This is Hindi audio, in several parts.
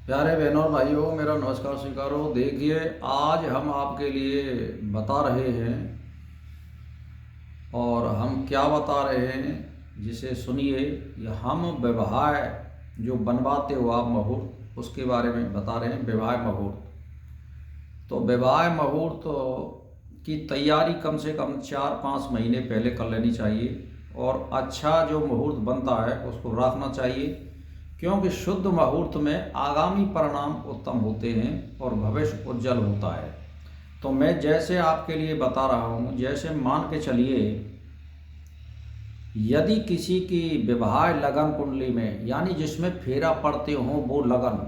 प्यारे बहनों और भाइयों, मेरा नमस्कार स्वीकारो। देखिए, आज हम आपके लिए बता रहे हैं, और हम क्या बता रहे हैं जिसे सुनिए। ये हम विवाह जो बनवाते हो आप मुहूर्त, उसके बारे में बता रहे हैं। विवाह मुहूर्त, तो विवाह मुहूर्त की तैयारी कम से कम 4-5 महीने पहले कर लेनी चाहिए, और अच्छा जो मुहूर्त बनता है उसको रखना चाहिए, क्योंकि शुद्ध मुहूर्त में आगामी परिणाम उत्तम होते हैं और भविष्य उज्जवल होता है। तो मैं जैसे आपके लिए बता रहा हूँ, जैसे मान के चलिए, यदि किसी की विवाह लगन कुंडली में, यानी जिसमें फेरा पड़ते हों वो लगन,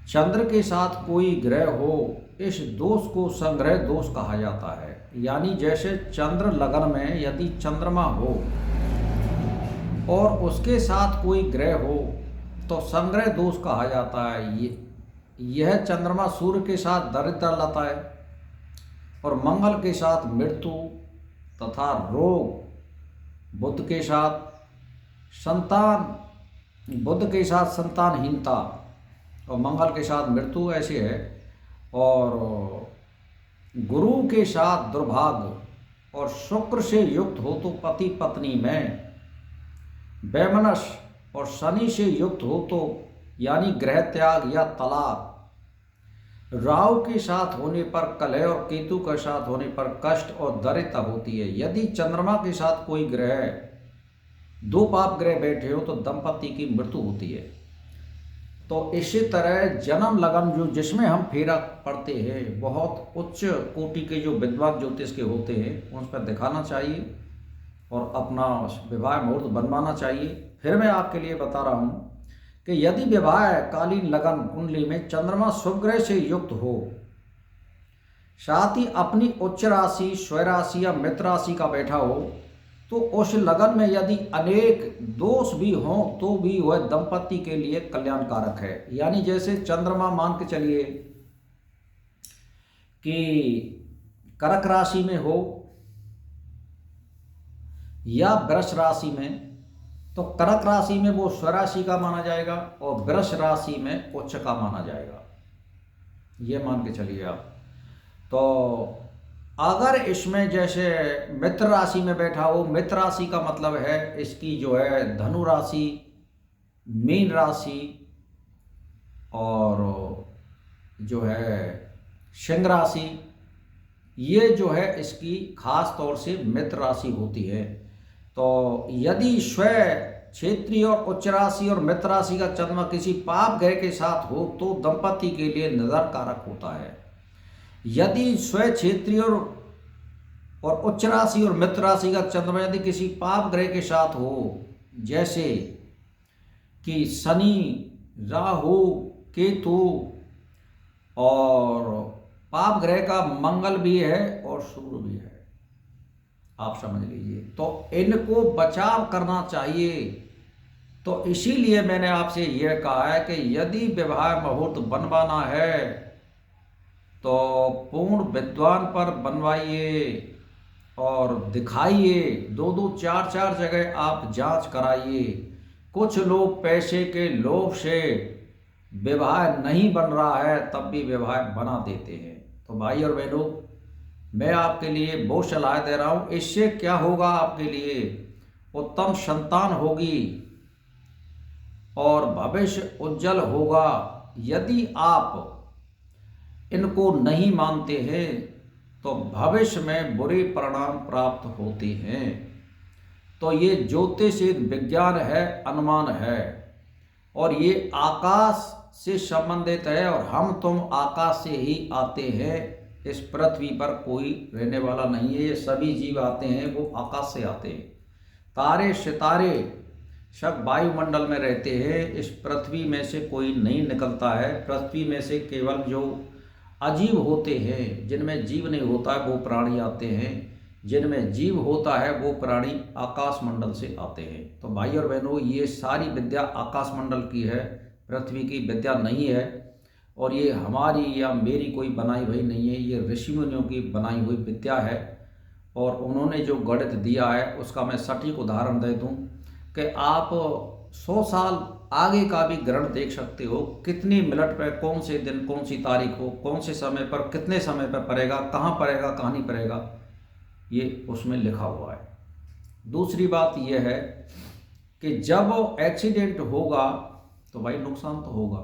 चंद्र के साथ कोई ग्रह हो, इस दोष को संग्रह दोष कहा जाता है। यानी जैसे चंद्र लगन में यदि चंद्रमा हो और उसके साथ कोई ग्रह हो तो संग्रह दोष कहा जाता है। यह चंद्रमा सूर्य के साथ दरिद्र लाता है, और मंगल के साथ मृत्यु तथा रोग, बुध के साथ संतान, बुध के साथ संतानहीनता, और मंगल के साथ मृत्यु, ऐसे है। और गुरु के साथ दुर्भाग्य, और शुक्र से युक्त हो तो पति पत्नी में वैमनस, और शनि से युक्त हो तो यानी ग्रह त्याग या तलाक, राहु के साथ होने पर कलह, और केतु के साथ होने पर कष्ट और दरिद्रता होती है। यदि चंद्रमा के साथ कोई ग्रह, दो पाप ग्रह बैठे हो तो दंपति की मृत्यु होती है। तो इसी तरह जन्म लगन जो जिसमें हम फेरा पड़ते हैं, बहुत उच्च कोटि के जो विद्वान ज्योतिष के होते हैं उस पर दिखाना चाहिए और अपना विवाह मुहूर्त बनवाना चाहिए। फिर मैं आपके लिए बता रहा हूँ कि यदि विवाह कालीन लगन कुंडली में चंद्रमा शुभ ग्रह से युक्त हो, साथ ही अपनी उच्च राशि, स्वय राशि या मित्र राशि का बैठा हो, तो उस लगन में यदि अनेक दोष भी हों तो भी वह दंपति के लिए कल्याणकारक है। यानी जैसे चंद्रमा मान के चलिए कि कर्क राशि में हो या वृष राशि में, तो कर्क राशि में वो स्वराशि का माना जाएगा और वृष राशि में उच्च का माना जाएगा, ये मान के चलिए आप। तो अगर इसमें जैसे मित्र राशि में बैठा हो, मित्र राशि का मतलब है इसकी जो है धनु राशि, मीन राशि, और जो है सिंह राशि, ये जो है इसकी खास तौर से मित्र राशि होती है। तो यदि स्वय, क्षेत्रीय और उच्च राशि और मित्र राशि का चंद्रमा किसी पाप ग्रह के साथ हो तो दंपति के लिए नजर कारक होता है। यदि स्वय, क्षेत्रीय और उच्च राशि और मित्र राशि का चंद्रमा यदि किसी पाप ग्रह के साथ हो, जैसे कि शनि, राहु, केतु, और पाप ग्रह का मंगल भी है और सूर्य भी है, आप समझ लीजिए, तो इनको बचाव करना चाहिए। तो इसीलिए मैंने आपसे यह कहा है कि यदि विवाह मुहूर्त बनवाना है तो पूर्ण विद्वान पर बनवाइए और दिखाइए। 2-2, 4-4 जगह आप जांच कराइए। कुछ लोग पैसे के लोभ से विवाह नहीं बन रहा है तब भी विवाह बना देते हैं। तो भाई और बहनों, मैं आपके लिए वो सलाह दे रहा हूँ, इससे क्या होगा, आपके लिए उत्तम संतान होगी और भविष्य उज्जवल होगा। यदि आप इनको नहीं मानते हैं तो भविष्य में बुरे परिणाम प्राप्त होते हैं। तो ये ज्योतिष एक विज्ञान है, अनुमान है, और ये आकाश से संबंधित है, और हम तुम आकाश से ही आते हैं। इस पृथ्वी पर कोई रहने वाला नहीं है, ये सभी जीव आते हैं वो आकाश से आते हैं। तारे सितारे सब वायुमंडल में रहते हैं, इस पृथ्वी में से कोई नहीं निकलता है। पृथ्वी में से केवल जो अजीव होते हैं, जिनमें जीव नहीं होता है, वो प्राणी आते हैं। जिनमें जीव होता है वो प्राणी आकाश मंडल से आते हैं। तो भाई और बहनों, ये सारी विद्या आकाश मंडल की है, पृथ्वी की विद्या नहीं है, और ये हमारी या मेरी कोई बनाई हुई नहीं है, ये ऋषि मुनियों की बनाई हुई विद्या है। और उन्होंने जो गणित दिया है उसका मैं सटीक उदाहरण दे दूं कि आप 100 साल आगे का भी ग्रहण देख सकते हो, कितनी मिनट पे, कौन से दिन, कौन सी तारीख हो, कौन से समय पर, कितने समय पर पड़ेगा, कहाँ पड़ेगा, कहाँ नहीं पड़ेगा, ये उसमें लिखा हुआ है। दूसरी बात यह है कि जब एक्सीडेंट होगा तो भाई नुकसान तो होगा।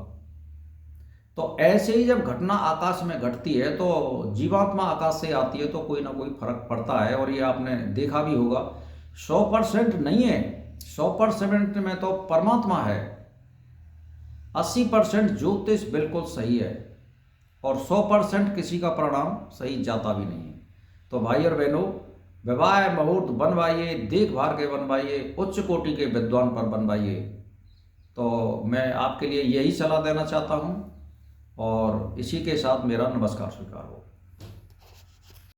तो ऐसे ही जब घटना आकाश में घटती है तो जीवात्मा आकाश से आती है तो कोई ना कोई फर्क पड़ता है। और ये आपने देखा भी होगा, 100% नहीं है, 100% में तो परमात्मा है, 80% ज्योतिष बिल्कुल सही है और 100% किसी का परिणाम सही जाता भी नहीं है। तो भाई और बहनों, विवाह मुहूर्त बनवाइए, देखभाल के बनवाइए, उच्च कोटि के विद्वान पर बनवाइए। तो मैं आपके लिए यही सलाह देना चाहता हूँ और इसी के साथ मेरा नमस्कार स्वीकार हो।